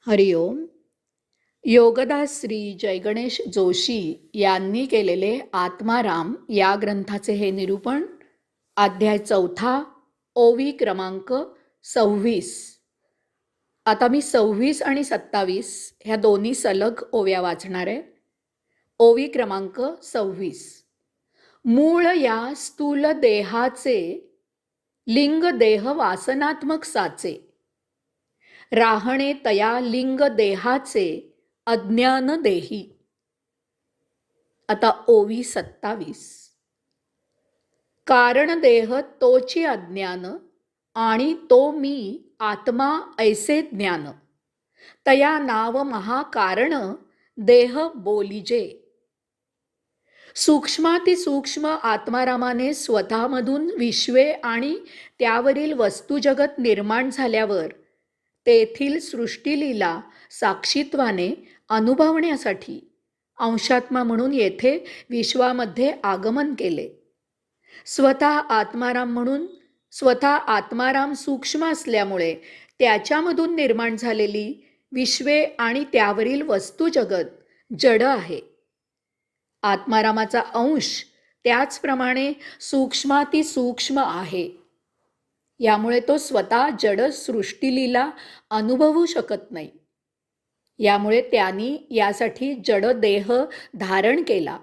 हरिओम. योगदास श्री जयगणेश जोशी यांनी केलेले आत्माराम या ग्रंथाचे हे निरूपण. अध्याय 4, ओवी क्रमांक 26. आता मी 26 आणि 27 ह्या दोन्ही सलग ओव्या वाचणार आहे. ओवी क्रमांक 26. मूळ या स्थूल देहाचे लिंग देह वासनात्मक साचे, राहणे तया लिंग देहाचे अज्ञान देही. आता ओवी 27. कारण देह तोची अज्ञान आणि तो मी आत्मा ऐसे ज्ञान, तया नाव महाकारण देह बोलिजे. सूक्ष्मातिसूक्ष्म आत्मारामाने स्वतःमधून विश्वे आणि त्यावरील वस्तुजगत निर्माण झाल्यावर तेथील सृष्टीलीला साक्षीत्वाने अनुभवण्यासाठी अंशात्मा म्हणून येथे विश्वामध्ये आगमन केले. स्वतः आत्माराम सूक्ष्म असल्यामुळे त्याच्यामधून निर्माण झालेली विश्वे आणि त्यावरील वस्तुजगत जड आहे. आत्मारामाचा अंश त्याचप्रमाणे सूक्ष्मातिसूक्ष्म आहे. यामुळे तो स्वतः जड सृष्टीलीला अनुभवू शकत नाही. यामुळे त्यांनी यासाठी जड देह धारण केला.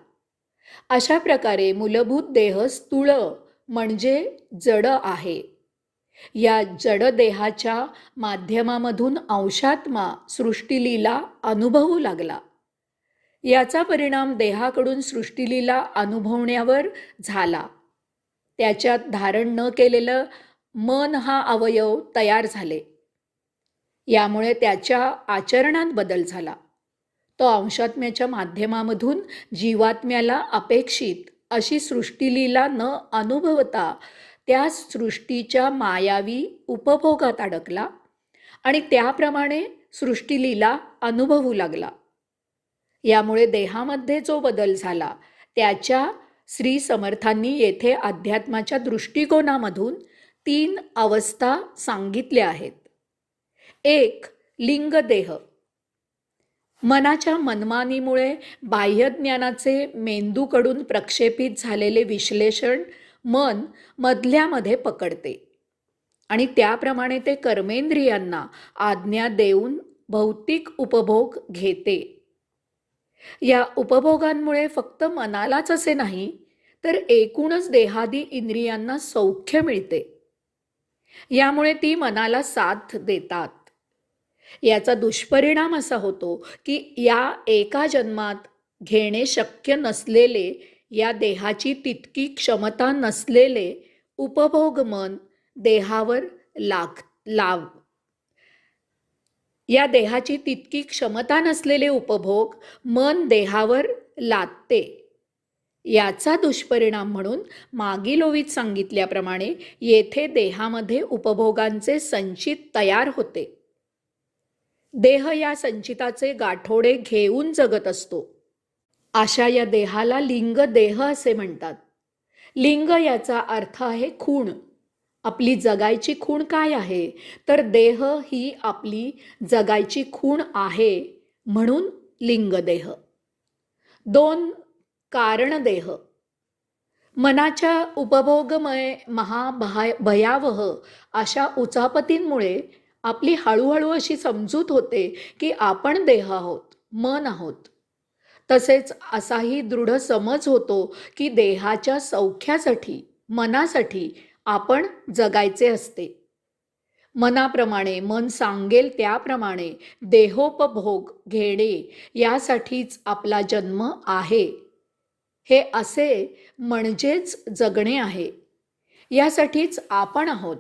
अशा प्रकारे मूलभूत देह स्थूळ म्हणजे जड आहे. या जड देहाच्या माध्यमामधून अंशात्मा सृष्टीलीला अनुभवू लागला. याचा परिणाम देहाकडून सृष्टीलीला अनुभवण्यावर झाला. त्याच्यात धारण न केलेलं मन हा अवयव तयार झाले. यामुळे त्याच्या आचरणात बदल झाला. तो अंशात्म्याच्या माध्यमामधून जीवात्म्याला अपेक्षित अशी सृष्टीलीला न अनुभवता त्या सृष्टीच्या मायावी उपभोगात अडकला आणि त्याप्रमाणे सृष्टीलीला अनुभवू लागला. यामुळे देहामध्ये जो बदल झाला त्याच्या श्री समर्थांनी येथे अध्यात्माच्या दृष्टिकोनामधून 3 अवस्था सांगितल्या आहेत. 1. लिंगदेह. मनाच्या मनमानीमुळे बाह्यज्ञानाचे मेंदूकडून प्रक्षेपित झालेले विश्लेषण मन मधल्यामध्ये पकडते आणि त्याप्रमाणे ते कर्मेंद्रियांना आज्ञा देऊन भौतिक उपभोग घेते. या उपभोगांमुळे फक्त मनालाच असे नाही तर एकूणच देहादी इंद्रियांना सौख्य मिळते. यामुळे ती मनाला साथ देतात. याचा दुष्परिणाम असा होतो की या एका जन्मात घेणे शक्य नसलेले, या देहाची तितकी क्षमता नसलेले उपभोग मन देहावर या देहाची तितकी क्षमता नसलेले उपभोग मन देहावर लादते. याचा दुष्परिणाम म्हणून मागील ओवीत सांगितल्याप्रमाणे येथे देहामध्ये उपभोगांचे संचित तयार होते. देह या संचिताचे गाठोडे घेऊन जगत असतो. अशा या देहाला लिंग देह असे म्हणतात. लिंग याचा अर्थ आहे खूण. आपली जगायची खूण काय आहे तर देह ही आपली जगायची खूण आहे, म्हणून लिंगदेह. 2. कारणदेह. मनाच्या उपभोगमय महाभयावह अशा उचापतींमुळे आपली हळूहळू अशी समजूत होते की आपण देह आहोत, मन आहोत. तसेच असाही दृढ समज होतो की देहाच्या सौख्यासाठी मनासाठी आपण जगायचे असते. मनाप्रमाणे मन सांगेल त्याप्रमाणे देहोपभोग घेणे यासाठीच आपला जन्म आहे. हे असे म्हणजेच जगणे आहे. यासाठीच आपण आहोत.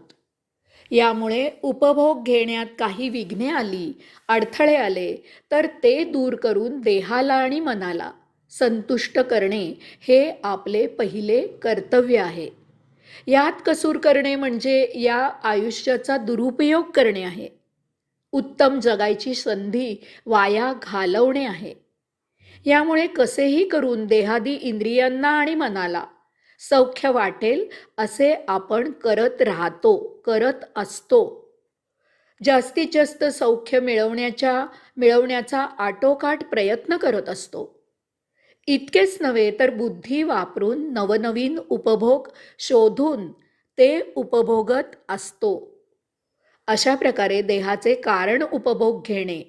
यामुळे उपभोग घेण्यात काही विघ्ने आली, अडथळे आले तर ते दूर करून देहाला आणि मनाला संतुष्ट करणे हे आपले पहिले कर्तव्य आहे. यात कसूर करणे म्हणजे या आयुष्याचा दुरुपयोग करणे आहे. उत्तम जगायची संधी वाया घालवणे आहे. यामुळे कसेही करून देहादी इंद्रियांना आणि मनाला सौख्य वाटेल असे आपण करत राहतो, करत असतो. जास्तीत जास्त सौख्य मिळवण्याचा आटोकाट प्रयत्न करत असतो. इतकेच नव्हे तर बुद्धी वापरून नवनवीन उपभोग शोधून ते उपभोगत असतो. अशा प्रकारे देहाचे कारण उपभोग घेणे,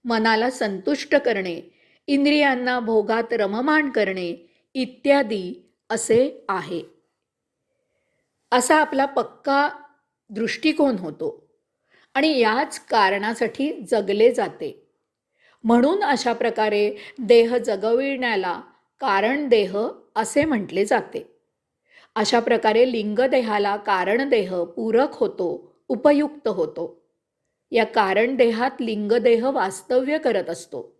मनाला संतुष्ट करणे, इंद्रियांना भोगात रममाण करणे इत्यादी असे आहे. असा आपला पक्का दृष्टिकोन होतो आणि याच कारणासाठी जगले जाते. म्हणून अशा प्रकारे देह जगविण्याला कारण देह असे म्हटले जाते. अशा प्रकारे लिंगदेहाला कारण देह पूरक होतो, उपयुक्त होतो. या कारण देहात लिंगदेह वास्तव्य करत असतो.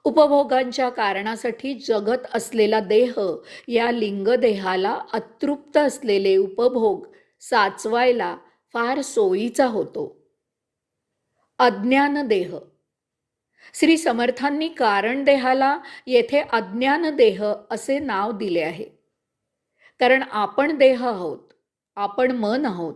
उपभोगांच्या कारणासाठी जगत असलेला देह या लिंगदेहाला अतृप्त असलेले उपभोग साचवायला फार सोयीचा होतो. अज्ञान देह. श्री समर्थांनी कारण देहाला येथे अज्ञान देह असे नाव दिले आहे. कारण आपण देह आहोत, आपण मन आहोत.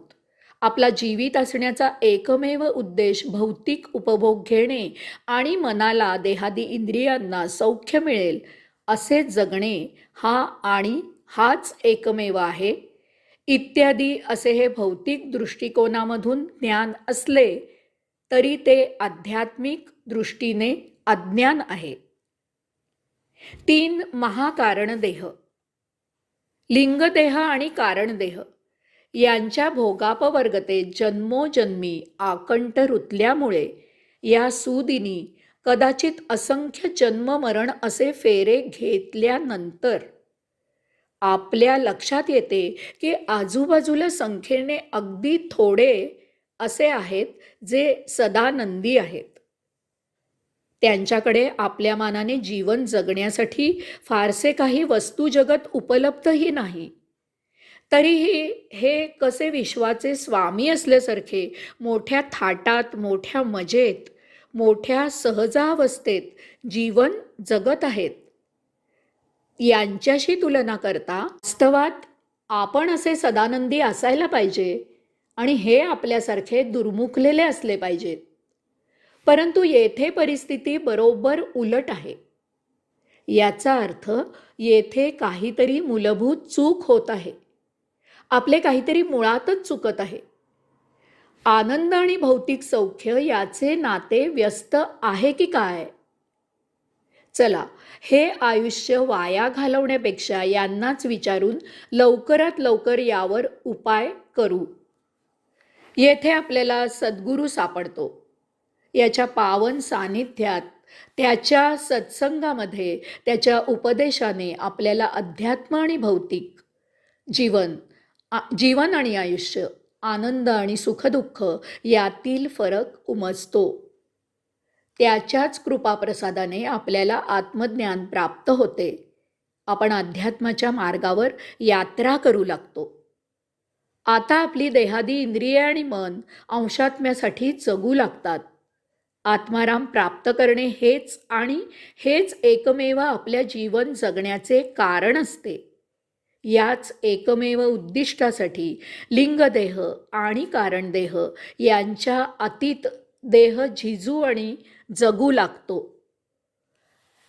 आपला जीवित असण्याचा एकमेव उद्देश भौतिक उपभोग घेणे आणि मनाला देहादी इंद्रियांना सौख्य मिळेल असे जगणे हा आणि हाच एकमेव आहे इत्यादी असे हे भौतिक दृष्टिकोनामधून ज्ञान असले तरी ते आध्यात्मिक दृष्टीने अज्ञान आहे. 3 महाकारण देह. लिंगदेह आणि कारणदेह यांच्या भोगापवर्गते जन्मोजन्मी आकंठ रुतल्यामुळे या सुदिनी कदाचित असंख्य जन्ममरण असे फेरे घेतल्यानंतर आपल्या लक्षात येते की आजूबाजूला संख्येने अगदी थोडे असे आहेत जे सदानंदी आहेत. त्यांच्याकडे आपल्या मानाने जीवन जगण्यासाठी फारसे काही वस्तू जगत उपलब्धही नाही. तरीही हे कसे विश्वाचे स्वामी असल्यासारखे मोठ्या थाटात, मोठ्या मजेत, मोठ्या सहजावस्थेत जीवन जगत आहेत. यांच्याशी तुलना करता वास्तवात आपण असे सदानंदी असायला पाहिजे आणि हे आपल्यासारखे दुर्मुखलेले असले पाहिजेत. परंतु येथे परिस्थिती बरोबर उलट आहे. याचा अर्थ येथे काहीतरी मूलभूत चूक होत आहे. आपले काहीतरी मुळातच चुकत आहे. आनंद आणि भौतिक सौख्य याचे नाते व्यस्त आहे की काय? चला, हे आयुष्य वाया घालवण्यापेक्षा यांनाच विचारून लवकरात लवकर यावर उपाय करू. येथे आपल्याला सद्गुरू सापडतो. याच्या पावन सानिध्यात, त्याच्या सत्संगामध्ये, त्याच्या उपदेशाने आपल्याला अध्यात्म आणि भौतिक जीवन आणि आयुष्य, आनंद आणि सुखदुःख यातील फरक उमजतो. त्याच्याच कृपाप्रसादाने आपल्याला आत्मज्ञान प्राप्त होते. आपण अध्यात्माच्या मार्गावर यात्रा करू लागतो. आता आपली देहादी इंद्रिये आणि मन अंशात्म्यासाठी जगू लागतात. आत्माराम प्राप्त करणे हेच एकमेव आपल्या जीवन जगण्याचे कारण असते. याच एकमेव उद्दिष्टासाठी लिंगदेह आणि कारणदेह यांच्या अतीत देह झिजू आणि जगू लागतो.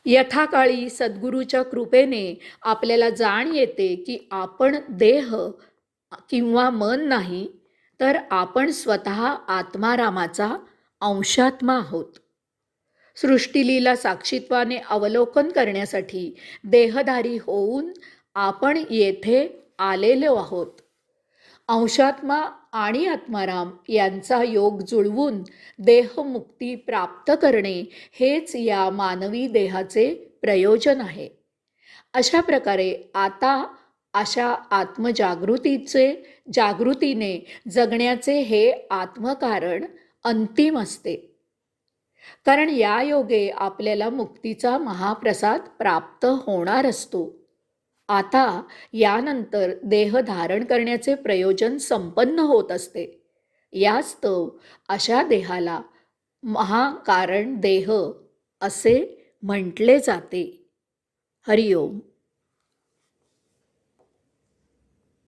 यथाकाळी सद्गुरूच्या कृपेने आपल्याला जाण येते की आपण देह किंवा मन नाही, तर आपण स्वतः आत्मारामाचा अंशात्मा आहोत. सृष्टीलीला साक्षीत्वाने अवलोकन करण्यासाठी देहधारी होऊन आपण येथे आलेलो आहोत. अंशात्मा आणि आत्माराम यांचा योग जुळवून देहमुक्ती प्राप्त करणे हेच या मानवी देहाचे प्रयोजन आहे. अशा प्रकारे आता अशा जागृतीने जगण्याचे हे आत्मकारण अंतिम असते. कारण या योगे आपल्याला मुक्तीचा महाप्रसाद प्राप्त होणार असतो. आता यानंतर देह धारण करण्याचे प्रयोजन संपन्न होत असते. यास्तव अशा देहाला महाकारण देह असे म्हटले जाते. हरिओम.